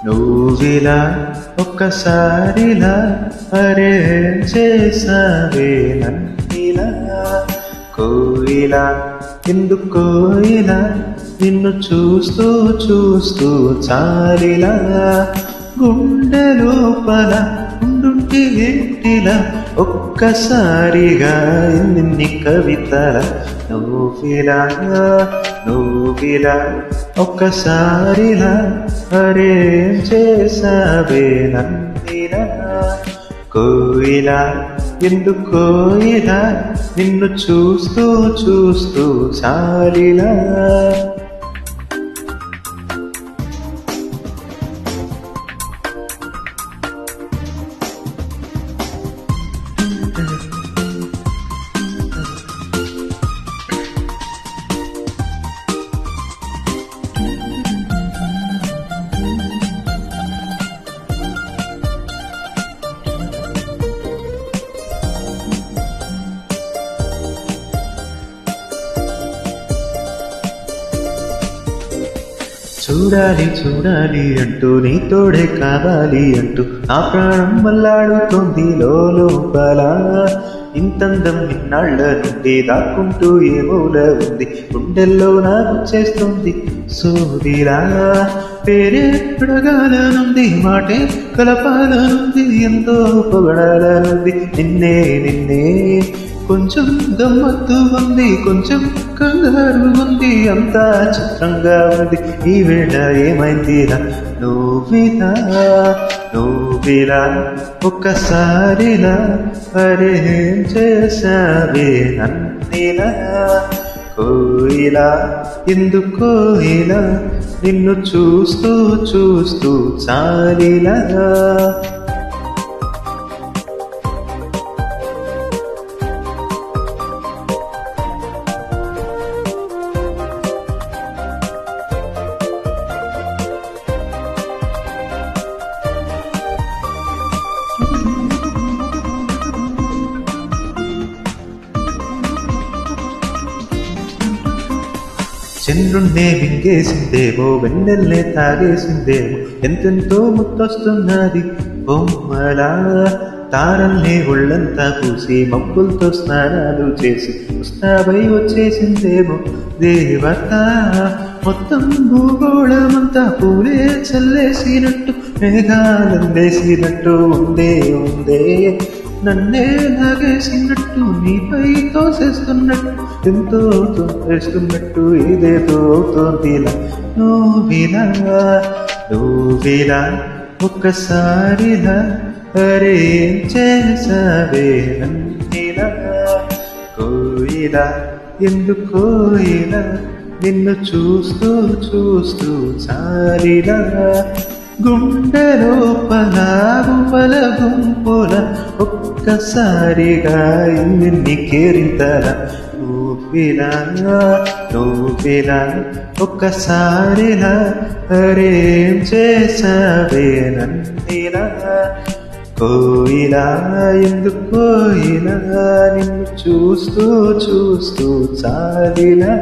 నువ్విలా ఒక్కసారిలా అరే చేసావే నన్నిలా కోయిలా ఎందుకు కోయిలా నిన్ను చూస్తూ చూస్తూ చాలిలా గుండె లోపల ఉండుంటి ఏంటిలా ఒక్కసారిగా ఎన్ని కవితల నువ్విలా ఒక్కసారిలా అరే చేసావే నన్నిలా కోయిలా ఎందుకు కోయిలా నిన్ను చూస్తూ చూస్తూ చాలిలా చూడాలి చూడాలి అంటూ నీ తోడే కావాలి అంటూ నా ప్రాణం మల్లాడుతోంది లోపల ఇంతందం నిన్నాళ్ళ నుండి దాక్కుంటూ ఏ మూల ఉంది గుండెల్లో నాకు చేస్తుంది సూదిలా పేరే అడగాలనుంది మాటే కలపాలనుంది ఎంతో పొగడాలనుంది నిన్నే కొంచెం గమ్మత్తు ఉంది కొంచెం కంగారు ఉంది అంతా చిత్రంగా ఉంది ఈ వేళ ఏమైందిరా నువ్విలా ఒక్కసారిలా అరే చేసావే నన్నిలా కోయిలా ఎందుకు కోయిలా నిన్ను చూస్తూ చూస్తూ చాలిలా చంద్రుణ్ణే మింగేసిందేమో వెన్నెల్నే తాగేసిందేమో ఎంతెంతో ముత్తొస్తున్నది బొమ్మలా తారల్ని ఒళ్ళంతా పూసి మబ్బులతో స్నానాలు చేసి ఉస్తాబై వచ్చేసిందేమో దేవత మొత్తం భూగోళమంతా పూలే చల్లేసినట్టు మేఘాలందేసినట్టు ఉందే నన్నే లాగేసినట్టు నీపై తోసేస్తున్నట్టు ఎంతో తోసేస్తున్నట్టు ఇదేదో అవుతోందిలా నువ్విలా ఒక్కసారిలా అరే చేసావే నన్నిలా కోయిలా ఎందుకు కోయిలా నిన్ను చూస్తూ చూస్తూ చాలిలా గుండె లోపల గుంపుల ఒక్కసారిగా ఇన్ని కేరింతల నువ్విలా ఒక్కసారిలా అరే చేసావే నన్నిలా కోయిలా ఎందుకు కోయిలా నిన్ను చూస్తూ చూస్తూ చాలిలా